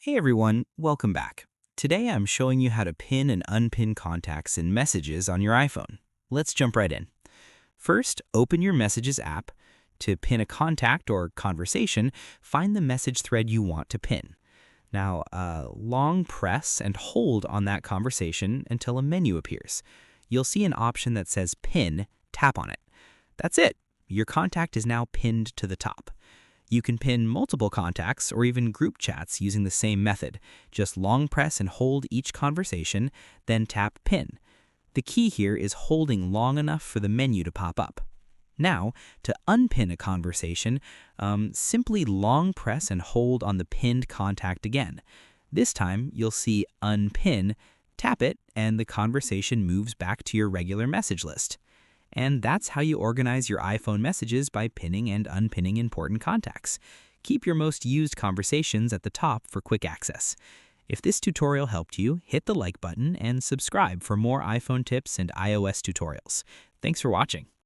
Hey everyone, welcome back. Today I'm showing you how to pin and unpin contacts in Messages on your iPhone. Let's jump right in. First, open your Messages app. To pin a contact or conversation, find the message thread you want to pin. Now, long press and hold on that conversation until a menu appears. You'll see an option that says Pin, tap on it. That's it. Your contact is now pinned to the top. You can pin multiple contacts or even group chats using the same method. Just long press and hold each conversation, then tap Pin. The key here is holding long enough for the menu to pop up. Now, to unpin a conversation, simply long press and hold on the pinned contact again. This time, you'll see Unpin, tap it, and the conversation moves back to your regular message list. And that's how you organize your iPhone messages by pinning and unpinning important contacts. Keep your most used conversations at the top for quick access. If this tutorial helped you, hit the like button and subscribe for more iPhone tips and iOS tutorials. Thanks for watching.